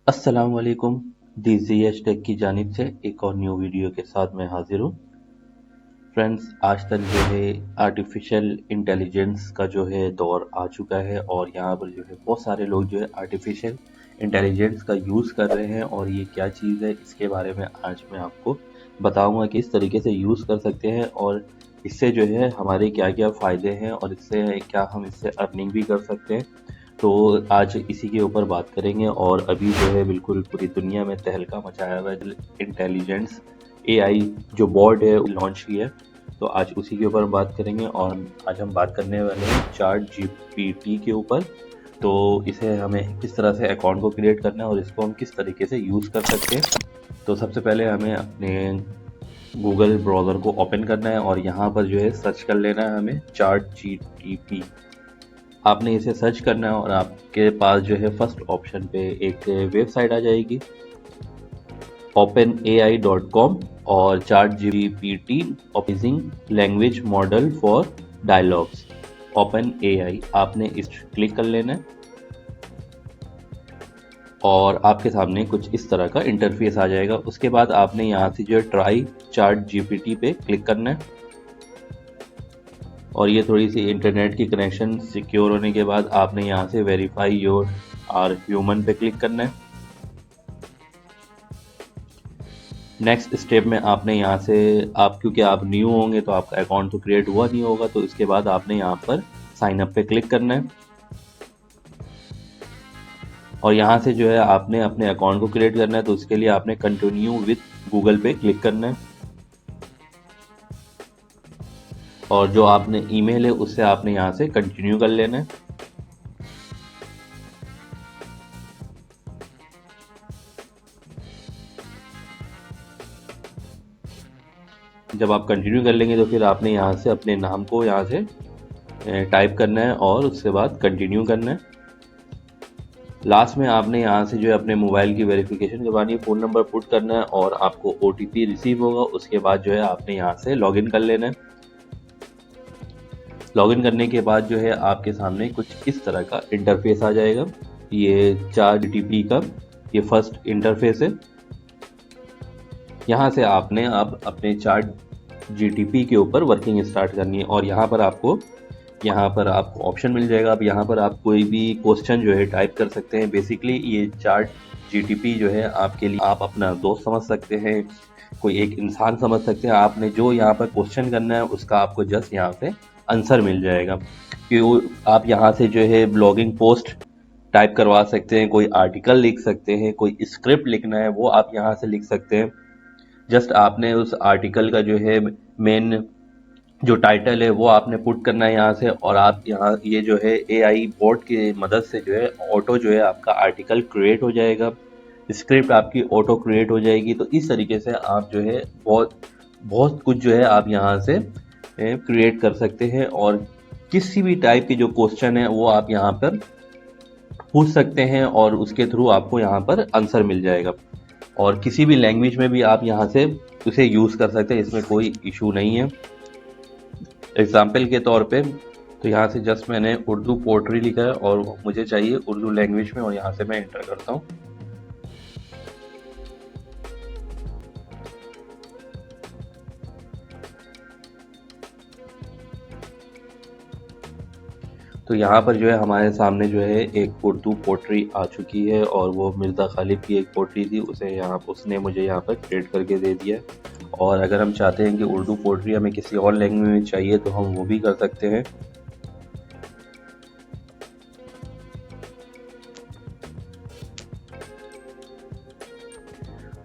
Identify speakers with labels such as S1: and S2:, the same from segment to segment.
S1: अस्सलाम वालेकुम। DZH take की जानिब से एक और न्यू वीडियो के साथ मैं हाजिर हूँ। फ्रेंड्स, आज तक जो है आर्टिफिशियल इंटेलिजेंस का जो है दौर आ चुका है और यहाँ पर जो है बहुत सारे लोग जो है आर्टिफिशियल इंटेलिजेंस का यूज़ कर रहे हैं और ये क्या चीज़ है इसके बारे में आज मैं आपको बताऊंगा कि किस तरीके से यूज़ कर सकते हैं और इससे जो है हमारे क्या क्या फ़ायदे हैं और इससे क्या हम इससे अर्निंग भी कर सकते हैं। तो आज इसी के ऊपर बात करेंगे और अभी जो है बिल्कुल पूरी दुनिया में तहलका मचाया हुआ है इंटेलिजेंस एआई जो बोर्ड है लॉन्च की है। तो आज उसी के ऊपर बात करेंगे और आज हम बात करने वाले हैं चैट जीपीटी के ऊपर। तो इसे हमें किस तरह से अकाउंट को क्रिएट करना है और इसको हम किस तरीके से यूज़ कर सकते हैं। तो सबसे पहले हमें अपने गूगल ब्राउज़र को ओपन करना है और यहाँ पर जो है सर्च कर लेना है हमें चैट जीपीटी। आपने इसे सर्च करना है और आपके पास जो है फर्स्ट ऑप्शन पे एक वेबसाइट आ जाएगी openai.com और chat GPT operating language model for dialogues open AI. आपने इस क्लिक कर लेना है और आपके सामने कुछ इस तरह का इंटरफेस आ जाएगा। उसके बाद आपने यहाँ से जो है ट्राई चैट जीपीटी पे क्लिक करना है और ये थोड़ी सी इंटरनेट की कनेक्शन सिक्योर होने के बाद आपने यहाँ से वेरीफाई योर आर ह्यूमन पे क्लिक करना है। नेक्स्ट स्टेप में आपने यहाँ से क्योंकि आप न्यू होंगे तो आपका अकाउंट तो क्रिएट हुआ नहीं होगा, तो इसके बाद आपने यहाँ पर साइन अप पे क्लिक करना है और यहाँ से जो है आपने अपने अकाउंट को क्रिएट करना है। तो उसके लिए आपने कंटिन्यू विथ गूगल पे क्लिक करना है और जो आपने ईमेल है उससे आपने यहाँ से कंटिन्यू कर लेना है। जब आप कंटिन्यू कर लेंगे तो फिर आपने यहाँ से अपने नाम को यहाँ से टाइप करना है और उसके बाद कंटिन्यू करना है। लास्ट में आपने यहाँ से जो है अपने मोबाइल की वेरिफिकेशन करवानी है, फ़ोन नंबर पुट करना है और आपको OTP रिसीव होगा। उसके बाद जो है आपने यहाँ से लॉगिन कर लेना है। लॉगिन करने के बाद जो है आपके सामने कुछ इस तरह का इंटरफेस आ जाएगा। ये चैट जीपीटी का ये फर्स्ट इंटरफेस है। यहाँ से आपने अब अपने चैट जीटीपी के ऊपर वर्किंग स्टार्ट करनी है और यहाँ पर आपको ऑप्शन मिल जाएगा। अब यहाँ पर आप कोई भी क्वेश्चन जो है टाइप कर सकते हैं। बेसिकली ये चैट जीटीपी जो है आपके लिए आप अपना दोस्त समझ सकते हैं, कोई एक इंसान समझ सकते हैं। आपने जो यहाँ पर क्वेश्चन करना है उसका आपको जस्ट यहाँ पे आंसर मिल जाएगा। कि आप यहाँ से जो है ब्लॉगिंग पोस्ट टाइप करवा सकते हैं, कोई आर्टिकल लिख सकते हैं, कोई स्क्रिप्ट लिखना है वो आप यहाँ से लिख सकते हैं। जस्ट आपने उस आर्टिकल का जो है मेन जो टाइटल है वो आपने पुट करना है यहाँ से और आप यहाँ ये जो है एआई बोर्ड की मदद से जो है ऑटो जो है आपका आर्टिकल क्रिएट हो जाएगा, स्क्रिप्ट आपकी ऑटो क्रिएट हो जाएगी। तो इस तरीके से आप जो है बहुत कुछ जो है आप यहाँ से क्रिएट कर सकते हैं और किसी भी टाइप के जो क्वेश्चन है वो आप यहाँ पर पूछ सकते हैं और उसके थ्रू आपको यहाँ पर आंसर मिल जाएगा। और किसी भी लैंग्वेज में भी आप यहाँ से उसे यूज़ कर सकते हैं, इसमें कोई इशू नहीं है। एग्जाम्पल के तौर पे तो यहाँ से जस्ट मैंने उर्दू पोट्री लिखा है और मुझे चाहिए उर्दू लैंग्वेज में और यहाँ से मैं एंटर करता हूँ। तो यहाँ पर जो है हमारे सामने जो है एक उर्दू पोट्री आ चुकी है और वो मिर्ज़ा गालिब की एक पोट्री थी, उसने मुझे यहाँ पर क्रिएट करके दे दिया है। और अगर हम चाहते हैं कि उर्दू पोट्री हमें किसी और लैंग्वेज में चाहिए तो हम वो भी कर सकते हैं।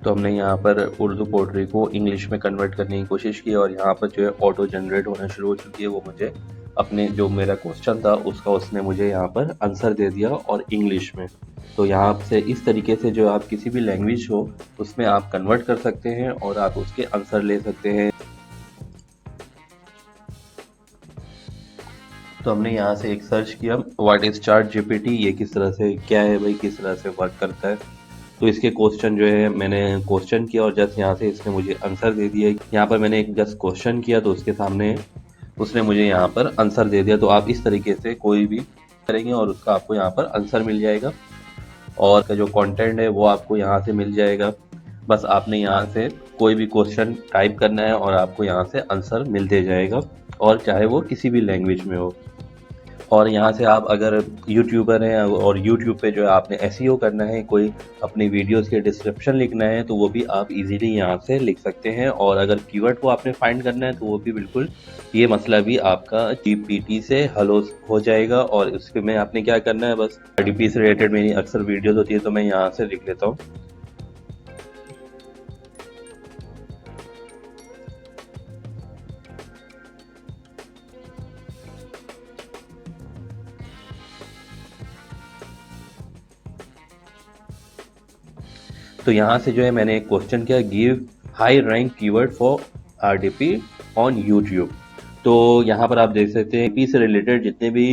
S1: तो हमने यहाँ पर उर्दू पोट्री को इंग्लिश में कन्वर्ट करने की कोशिश की और यहाँ पर जो है ऑटो जनरेट होना शुरू हो चुकी है। वो मुझे अपने जो मेरा क्वेश्चन था उसने मुझे यहाँ पर आंसर दे दिया और इंग्लिश में। तो यहाँ से इस तरीके से जो आप किसी भी लैंग्वेज हो उसमें आप कन्वर्ट कर सकते हैं और आप उसके आंसर ले सकते हैं। तो हमने यहाँ से एक सर्च किया व्हाट इज चैट जीपीटी, ये किस तरह से क्या है भाई, किस तरह से वर्क करता है। तो इसके क्वेश्चन जो है मैंने क्वेश्चन किया और जस्ट यहाँ से इसने मुझे आंसर दे दिया। यहाँ पर मैंने एक जस्ट क्वेश्चन किया तो उसके सामने उसने मुझे यहाँ पर आंसर दे दिया। तो आप इस तरीके से कोई भी करेंगे और उसका आपको यहाँ पर आंसर मिल जाएगा। और का जो कंटेंट है वो आपको यहाँ से मिल जाएगा। बस आपने यहाँ से कोई भी क्वेश्चन टाइप करना है और आपको यहाँ से आंसर मिलते जाएगा, और चाहे वो किसी भी लैंग्वेज में हो। और यहाँ से आप अगर यूट्यूबर हैं और यूट्यूब पे जो है आपने एसईओ करना है, कोई अपनी वीडियोस के डिस्क्रिप्शन लिखना है, तो वो भी आप इजीली यहाँ से लिख सकते हैं। और अगर कीवर्ड को आपने फाइंड करना है तो वो भी बिल्कुल, ये मसला भी आपका जीपीटी से हल हो जाएगा। और उसके में आपने क्या करना है, बस आरडीपी से रिलेटेड मेरी अक्सर वीडियोस होती है तो मैं यहाँ से लिख लेता हूँ। तो यहाँ से जो है मैंने एक क्वेश्चन किया, give high rank keyword for RDP on YouTube. तो यहाँ पर आप देख सकते हैं पी से रिलेटेड जितने भी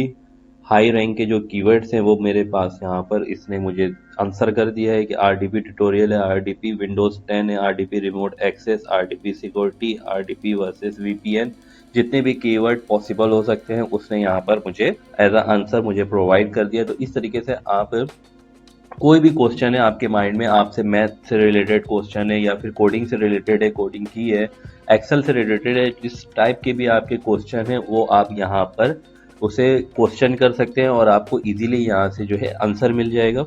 S1: हाई रैंक के जो कीवर्ड्स हैं वो मेरे पास यहाँ पर इसने मुझे आंसर कर दिया है कि आरडीपी ट्यूटोरियल है, आरडीपी विंडोज 10 है, RDP remote access, RDP security, RDP versus VPN, जितने भी कीवर्ड पॉसिबल हो सकते हैं उसने यहाँ पर मुझे एज अ आंसर मुझे प्रोवाइड कर दिया। तो इस तरीके से आप कोई भी क्वेश्चन है आपके माइंड में, आपसे मैथ से रिलेटेड क्वेश्चन है या फिर कोडिंग से रिलेटेड है, कोडिंग की है, एक्सेल से रिलेटेड है, जिस टाइप के भी आपके क्वेश्चन हैं वो आप यहाँ पर उसे क्वेश्चन कर सकते हैं और आपको इजीली यहाँ से जो है आंसर मिल जाएगा।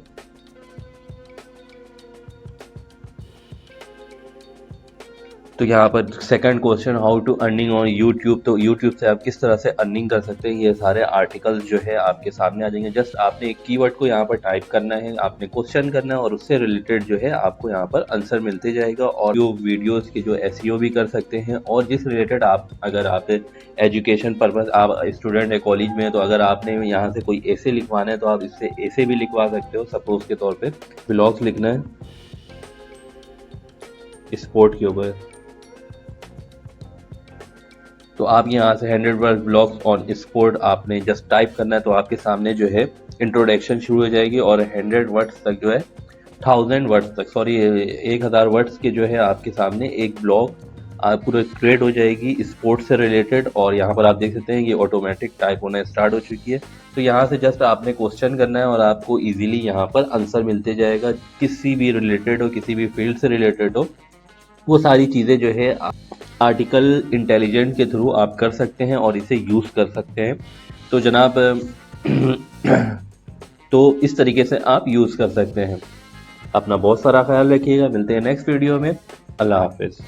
S1: तो यहाँ पर second question, how to earning on YouTube. तो यूट्यूब से आप किस तरह से अर्निंग कर सकते हैं, ये सारे आर्टिकल्स जो है आपके सामने आ जाएंगे। जस्ट आपने एक कीवर्ड को यहाँ पर टाइप करना है, आपने क्वेश्चन करना है और उससे रिलेटेड जो है आपको यहाँ पर आंसर मिलते जाएगा। और जो वीडियोस के जो एसईओ भी कर सकते हैं, और जिस रिलेटेड आप अगर आप एजुकेशन पर्पज आप स्टूडेंट है कॉलेज में, तो अगर आपने यहाँ से कोई ऐसे लिखवाना है तो आप इससे ऐसे भी लिखवा सकते हो। सपोज के तौर पर ब्लॉग्स लिखना है स्पोर्ट के ऊपर, तो आप यहाँ से 100 वर्ड ब्लॉग्स ऑन स्पोर्ट आपने जस्ट टाइप करना है, तो आपके सामने जो है इंट्रोडक्शन शुरू हो जाएगी और 100 वर्ड्स तक जो है 1000 वर्ड्स तक, सॉरी 1000 वर्ड्स के जो है आपके सामने एक ब्लॉग पूरा क्रिएट हो जाएगी स्पोर्ट्स से रिलेटेड। और यहाँ पर आप देख सकते हैं ये ऑटोमेटिक टाइप होना स्टार्ट हो चुकी है। तो यहाँ से जस्ट आपने क्वेश्चन करना है और आपको इजीली यहाँ पर आंसर मिलते जाएगा, किसी भी रिलेटेड हो, किसी भी फील्ड से रिलेटेड हो, वो सारी चीज़ें जो है आर्टिकल इंटेलिजेंट के थ्रू आप कर सकते हैं और इसे यूज़ कर सकते हैं। तो जनाब तो इस तरीके से आप यूज़ कर सकते हैं। अपना बहुत सारा ख्याल रखिएगा, मिलते हैं नेक्स्ट वीडियो में। अल्लाह हाफिज़।